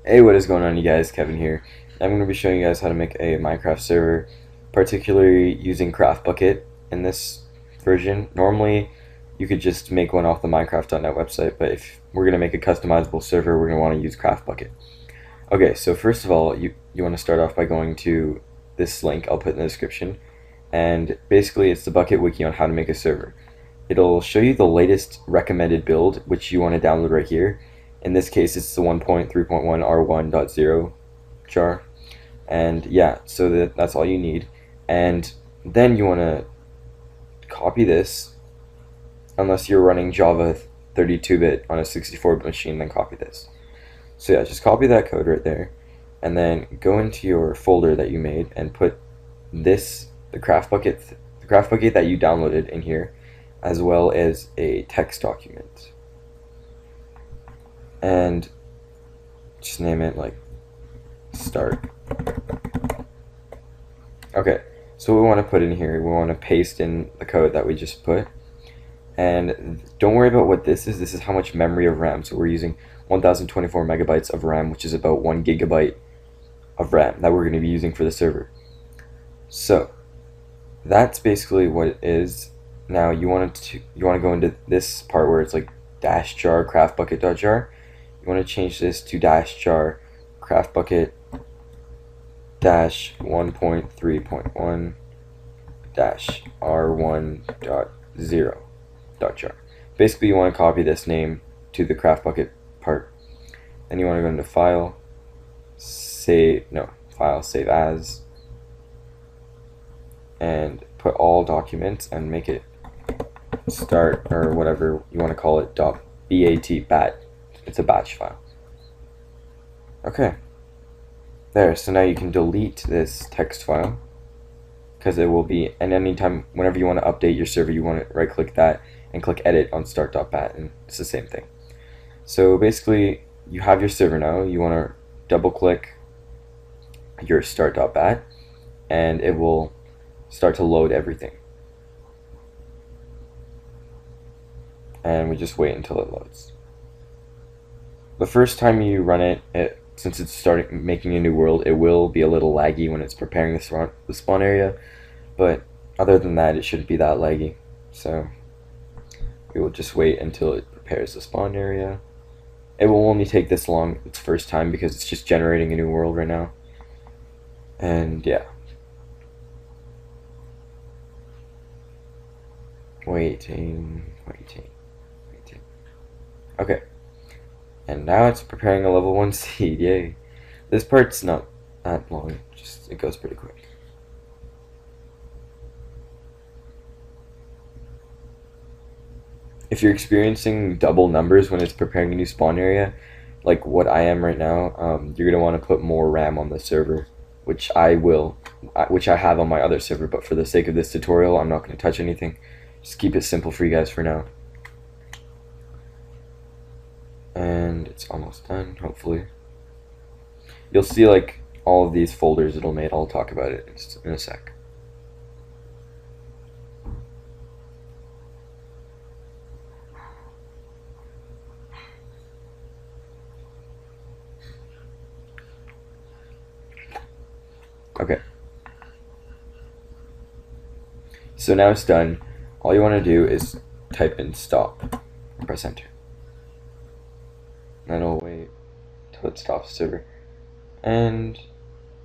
Hey, what is going on, you guys? Kevin here. I'm going to be showing you guys how to make a Minecraft server, particularly using Craftbukkit in this version. Normally, you could just make one off the Minecraft.net website, but if we're going to make a customizable server, we're going to want to use Craftbukkit. Okay, so first of all, you want to start off by going to this link I'll put in the description, and basically it's the Bukkit wiki on how to make a server. It'll show you the latest recommended build, which you want to download right here. In this case, it's the 1.3.1 R1.0 jar. And yeah, so that's all you need. And then you want to copy this, unless you're running Java 32-bit on a 64-bit machine, then copy this. So yeah, just copy that code right there, and then go into your folder that you made and put this, the Craftbukkit that you downloaded in here, as well as a text document. And just name it like start. Okay, so what we want to put in here, we want to paste in the code that we just put. And don't worry about what this is. This is how much memory of RAM. So we're using 1024 megabytes of RAM, which is about 1 gigabyte of RAM that we're going to be using for the server. So that's basically what it is. Now you want to go into this part where it's like dash jar craftbukkit.jar. You want to change this to dash jar craftbukkit dash 1.3.1 dash r1.0 jar. Basically, you want to copy this name to the Craftbukkit part. Then you want to go into file, save as, and put all documents and make it start, or whatever you want to call it, bat. It's a batch file. Okay. There, so now you can delete this text file, because it will be, and anytime, whenever you want to update your server, you want to right click that and click edit on start.bat, and it's the same thing. So basically, you have your server now. You want to double click your start.bat, and it will start to load everything. And we just wait until it loads. The first time you run it, since it's starting making a new world, it will be a little laggy when it's preparing the spawn area, but other than that, it shouldn't be that laggy. So we will just wait until it prepares the spawn area. It will only take this long its first time because it's just generating a new world right now. And yeah. Waiting. Okay. And now it's preparing a level 1 seed, yay. This part's not that long, just it goes pretty quick. If you're experiencing double numbers when it's preparing a new spawn area, like what I am right now, you're going to want to put more RAM on the server, which I have on my other server, but for the sake of this tutorial, I'm not going to touch anything. Just keep it simple for you guys for now. And it's almost done, hopefully. You'll see like all of these folders it'll make. I'll talk about it in a sec. Okay. So now it's done. All you want to do is type in stop and press enter. Then I'll wait till it stops the server. And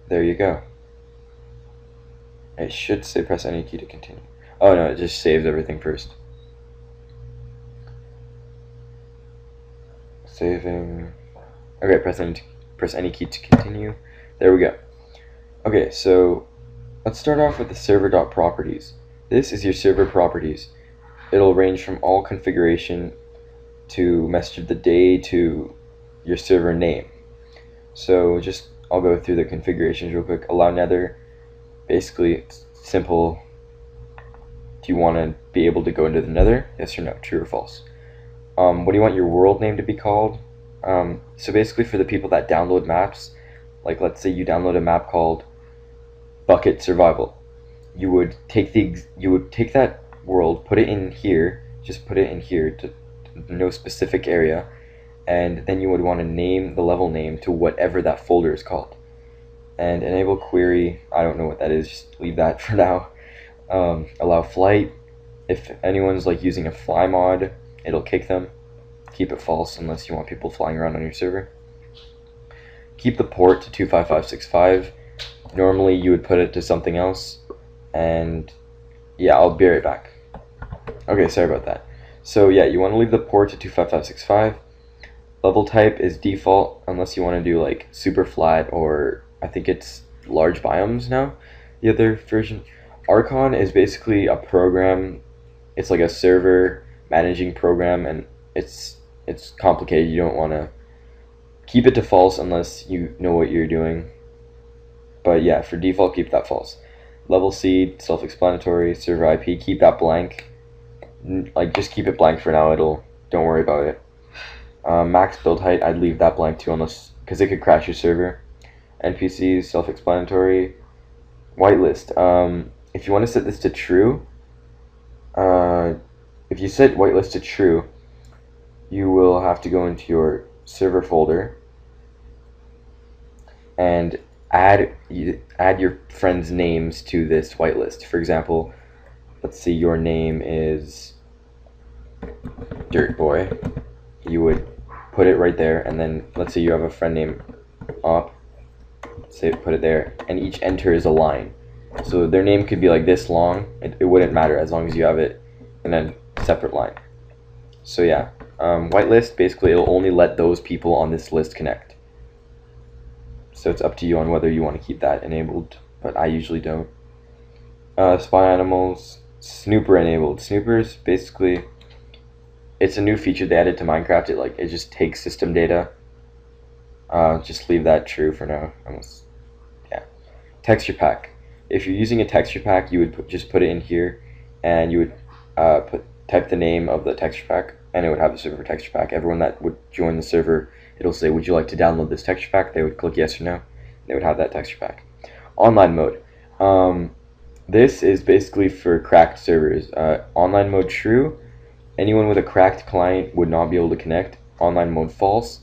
there you go. It should say press any key to continue. Oh no, it just saves everything first. Saving. Okay, press any key to continue. There we go. Okay, so let's start off with the server.properties. This is your server properties. It'll range from all configuration to message of the day to your server name. So I'll go through the configurations real quick. Allow nether. Basically, it's simple. Do you want to be able to go into the nether? Yes or no, true or false. What do you want your world name to be called? So basically for the people that download maps, like let's say you download a map called Bukkit Survival. You would take that world, put it in here, just put it in here to no specific area, and then you would want to name the level name to whatever that folder is called. And enable query, I don't know what that is, just leave that for now. Allow flight. If anyone's like using a fly mod, it'll kick them. Keep it false unless you want people flying around on your server. Keep the port to 25565. Normally you would put it to something else, and yeah, I'll be right back. Okay, sorry about that. So yeah, you want to leave the port to 25565. Level type is default unless you want to do like super flat, or I think it's large biomes now, the other version. Archon is basically a program. It's like a server managing program, and it's complicated. You don't want to keep it to false unless you know what you're doing. But yeah, for default, keep that false. Level seed, self-explanatory. Server IP, keep that blank. Like, just keep it blank for now. Don't worry about it. Max build height, I'd leave that blank too, unless, because it could crash your server. NPCs, self-explanatory. Whitelist. If you want to set this to true, if you set whitelist to true, you will have to go into your server folder and add your friends' names to this whitelist. For example, let's see, your name is Dirt Boy. You would put it right there, and then let's say you have a friend named Op. Say put it there, and each enter is a line. So their name could be like this long. It wouldn't matter as long as you have it in a separate line. So yeah, whitelist, basically it'll only let those people on this list connect. So it's up to you on whether you want to keep that enabled, but I usually don't. Spawn animals, snooper enabled. Snoopers, basically, it's a new feature they added to Minecraft. It just takes system data. Just leave that true for now. Yeah. Texture pack. If you're using a texture pack, you would just put it in here, and you would type the name of the texture pack, and it would have the server texture pack. Everyone that would join the server, it'll say, would you like to download this texture pack? They would click yes or no. They would have that texture pack. Online mode. This is basically for cracked servers. Online mode true. Anyone with a cracked client would not be able to connect. Online mode false.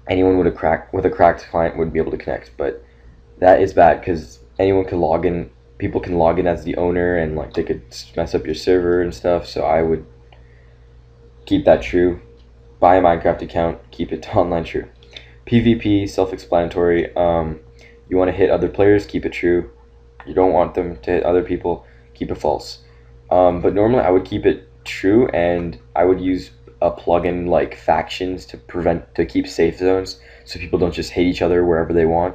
Anyone with a cracked client would be able to connect, but that is bad because anyone can log in. People can log in as the owner, and like they could mess up your server and stuff. So I would keep that true. Buy a Minecraft account, keep it to online true. PvP, self-explanatory. You want to hit other players, keep it true. You don't want them to hit other people, keep it false. But normally I would keep it true, and I would use a plugin like factions to keep safe zones, so people don't just hate each other wherever they want.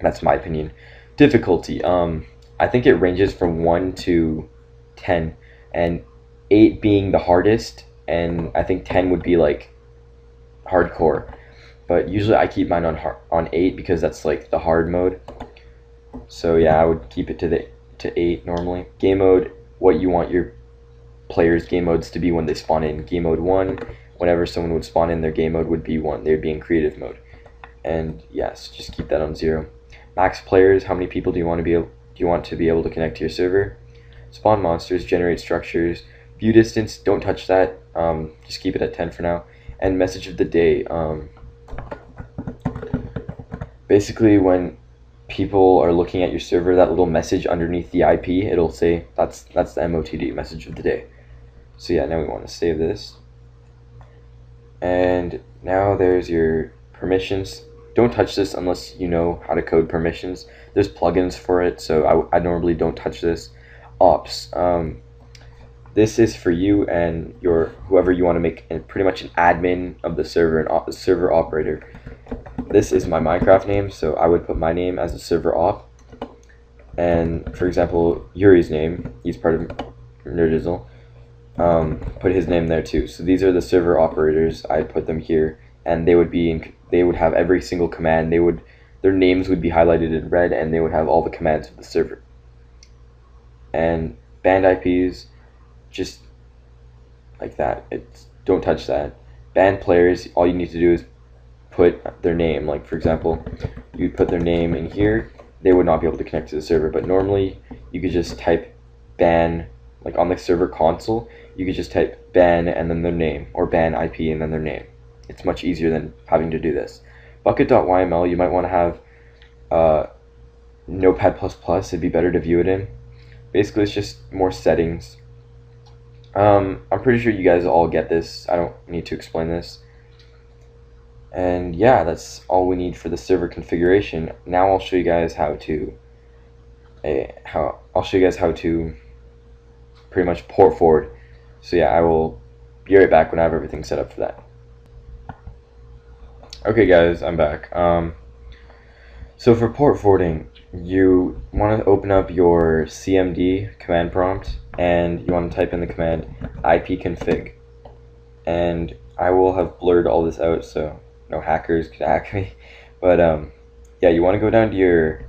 That's my opinion. Difficulty. I think it ranges from 1 to 10, and 8 being the hardest, and I think 10 would be like hardcore. But usually I keep mine on 8 because that's like the hard mode. So yeah, I would keep it to 8 normally. Game mode, what you want your players' game modes to be when they spawn in. Game mode 1, whenever someone would spawn in, their game mode would be 1. They would be in creative mode. And yes, just keep that on 0. Max players, how many people do you want to be able to connect to your server? Spawn monsters, generate structures. View distance, don't touch that. Just keep it at 10 for now. And message of the day. Basically, when people are looking at your server, that little message underneath the IP, it'll say that's the MOTD, message of the day. So yeah, now we want to save this. And now there's your permissions. Don't touch this unless you know how to code permissions. There's plugins for it, so I normally don't touch this. Ops. This is for you and whoever you want to make pretty much an admin of the server, and server operator. This is my Minecraft name, so I would put my name as a server op. And for example, Yuri's name, he's part of Nerdizzle, put his name there too. So these are the server operators. I put them here, and they would have every single command. Their names would be highlighted in red, and they would have all the commands of the server. And banned IPs, just like that. Don't touch that. Banned players, all you need to do is put their name. Like for example, you'd put their name in here. They would not be able to connect to the server, but normally you could just type ban, like on the server console, you could just type ban and then their name, or ban IP and then their name. it's much easier than having to do this. Bukkit.yml, you might want to have Notepad++, it'd be better to view it in. Basically, it's just more settings. I'm pretty sure you guys all get this. I don't need to explain this. And yeah, that's all we need for the server configuration. Now I'll show you guys how to pretty much port forward. So yeah, I will be right back when I have everything set up for that. Okay guys, I'm back. So for port forwarding, you want to open up your CMD command prompt and you want to type in the command ipconfig. And I will have blurred all this out so no hackers could hack me. But yeah, you want to go down to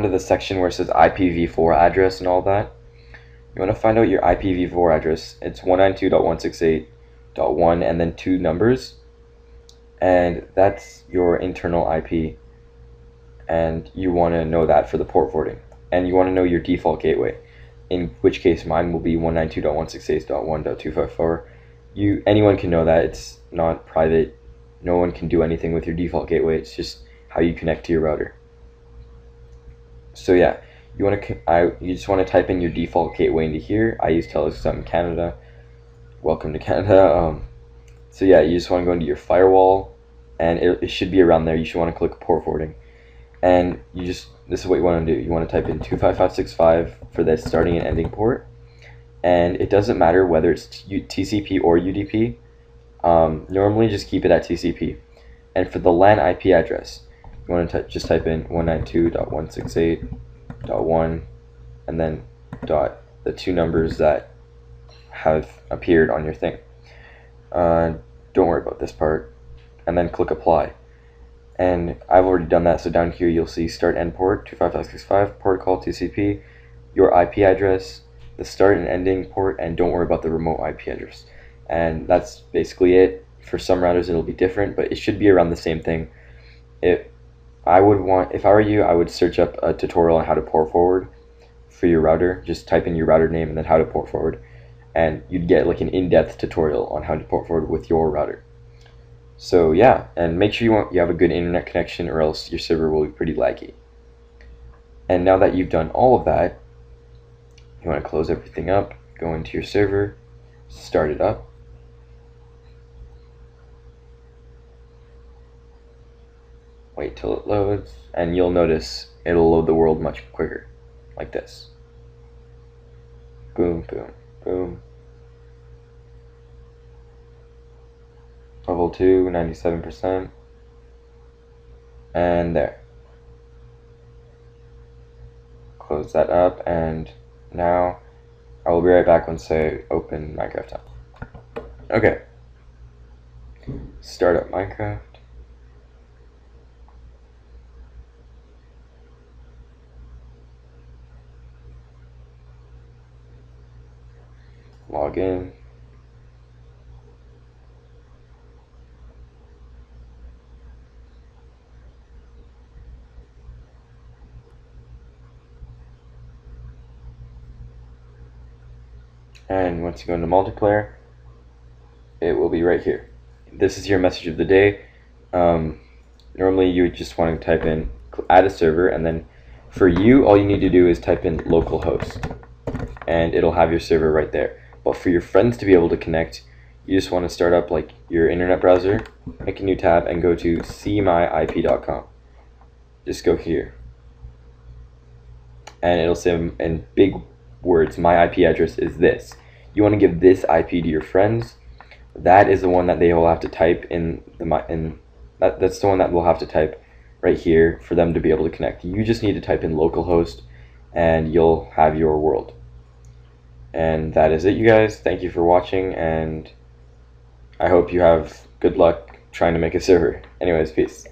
the section where it says IPv4 address and all that. You want to find out your IPv4 address. It's 192.168.1 and then 2 numbers. And that's your internal IP. And you want to know that for the port forwarding. And you want to know your default gateway, in which case mine will be 192.168.1.254. Anyone can know that. It's not private. No one can do anything with your default gateway. It's just how you connect to your router. So yeah, you just want to type in your default gateway into here. I use Telus because I'm in Canada. Welcome to Canada. So yeah, you just want to go into your firewall, and it should be around there. You should want to click port forwarding, and this is what you want to do. You want to type in 25565 for the starting and ending port, and it doesn't matter whether it's TCP or UDP. Normally just keep it at TCP. And for the LAN IP address, you want to just type in 192.168.1 and then the 2 numbers that have appeared on your thing. Don't worry about this part, and then click apply. And I've already done that, so down here you'll see start end port 25565, protocol TCP, your IP address, the start and ending port, and don't worry about the remote IP address. And that's basically it. For some routers it'll be different, but it should be around the same thing. If I were you, I would search up a tutorial on how to port forward for your router. Just type in your router name and then how to port forward, and you'd get like an in-depth tutorial on how to port forward with your router. So yeah, and make sure you have a good internet connection, or else your server will be pretty laggy. And now that you've done all of that, you want to close everything up, go into your server, start it up. Wait till it loads, and you'll notice it'll load the world much quicker, like this. Boom, boom, boom. Level 2, 97%. And there. Close that up, and now I will be right back once I open Minecraft up. Okay. Start up Minecraft. Log in. And once you go into multiplayer, it will be right here. This is your message of the day. Normally you would just want to type in add a server, and then for you, all you need to do is type in localhost, and it'll have your server right there. But for your friends to be able to connect, you just want to start up like your internet browser, make a new tab, and go to cmyip.com. Just go here, and it'll say in big words, my IP address is this. You want to give this IP to your friends. That is the one that they will have to type in that's the one that we'll have to type right here for them to be able to connect. You just need to type in localhost, and you'll have your world. And that is it, you guys. Thank you for watching, and I hope you have good luck trying to make a server. Anyways, peace.